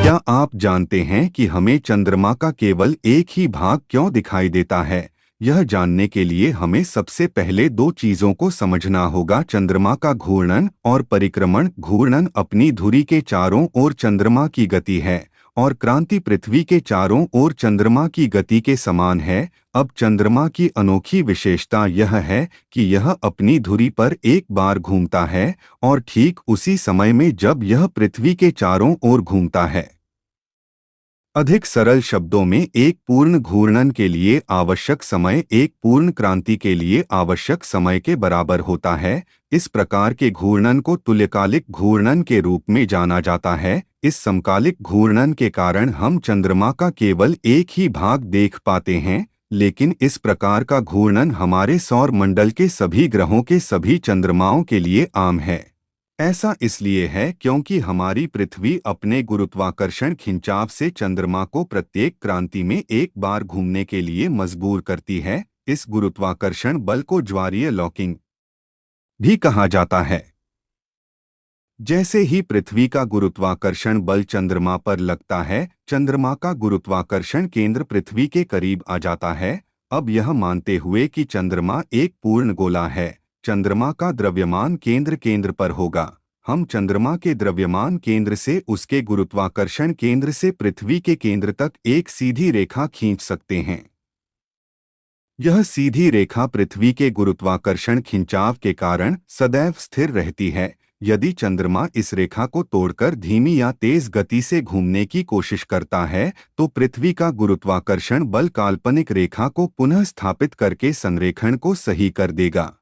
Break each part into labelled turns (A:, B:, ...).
A: क्या आप जानते हैं कि हमें चंद्रमा का केवल एक ही भाग क्यों दिखाई देता है? यह जानने के लिए हमें सबसे पहले दो चीजों को समझना होगा। चंद्रमा का घूर्णन और परिक्रमण। घूर्णन अपनी धुरी के चारों ओर चंद्रमा की गति है और क्रांति पृथ्वी के चारों ओर चंद्रमा की गति के समान है। अब चंद्रमा की अनोखी विशेषता यह है कि यह अपनी धुरी पर एक बार घूमता है और ठीक उसी समय में जब यह पृथ्वी के चारों ओर घूमता है। अधिक सरल शब्दों में, एक पूर्ण घूर्णन के लिए आवश्यक समय एक पूर्ण क्रांति के लिए आवश्यक समय के बराबर होता है। इस प्रकार के घूर्णन को तुल्यकालिक घूर्णन के रूप में जाना जाता है। इस समकालिक घूर्णन के कारण हम चंद्रमा का केवल एक ही भाग देख पाते हैं, लेकिन इस प्रकार का घूर्णन हमारे सौर मंडल के सभी ग्रहों के सभी चंद्रमाओं के लिए आम है। ऐसा इसलिए है क्योंकि हमारी पृथ्वी अपने गुरुत्वाकर्षण खिंचाव से चंद्रमा को प्रत्येक क्रांति में एक बार घूमने के लिए मजबूर करती है। इस गुरुत्वाकर्षण बल को ज्वारीय लॉकिंग भी कहा जाता है। जैसे ही पृथ्वी का गुरुत्वाकर्षण बल चंद्रमा पर लगता है, चंद्रमा का गुरुत्वाकर्षण केंद्र पृथ्वी के करीब आ जाता है। अब यह मानते हुए कि चंद्रमा एक पूर्ण गोला है, चंद्रमा का द्रव्यमान केंद्र केंद्र पर होगा। हम चंद्रमा के द्रव्यमान केंद्र से उसके गुरुत्वाकर्षण केंद्र से पृथ्वी के केंद्र तक एक सीधी रेखा खींच सकते हैं। यह सीधी रेखा पृथ्वी के गुरुत्वाकर्षण खिंचाव के कारण सदैव स्थिर रहती है। यदि चंद्रमा इस रेखा को तोड़कर धीमी या तेज गति से घूमने की कोशिश करता है, तो पृथ्वी का गुरुत्वाकर्षण बल काल्पनिक रेखा को पुनः स्थापित करके संरेखण को सही कर देगा।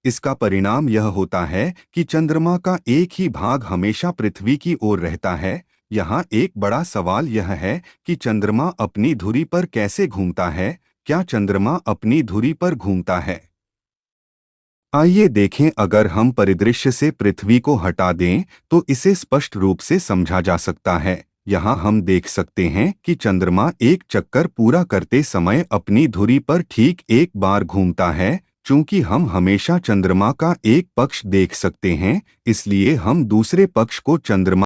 A: इसका परिणाम यह होता है कि चंद्रमा का एक ही भाग हमेशा पृथ्वी की ओर रहता है। यहाँ एक बड़ा सवाल यह है कि चंद्रमा अपनी धुरी पर कैसे घूमता है? क्या चंद्रमा अपनी धुरी पर घूमता है? आइए देखें। अगर हम परिदृश्य से पृथ्वी को हटा दें तो इसे स्पष्ट रूप से समझा जा सकता है। यहाँ हम देख सकते हैं कि चंद्रमा एक चक्कर पूरा करते समय अपनी धुरी पर ठीक एक बार घूमता है। चूंकि हम हमेशा चंद्रमा का एक पक्ष देख सकते हैं, इसलिए हम दूसरे पक्ष को चंद्रमा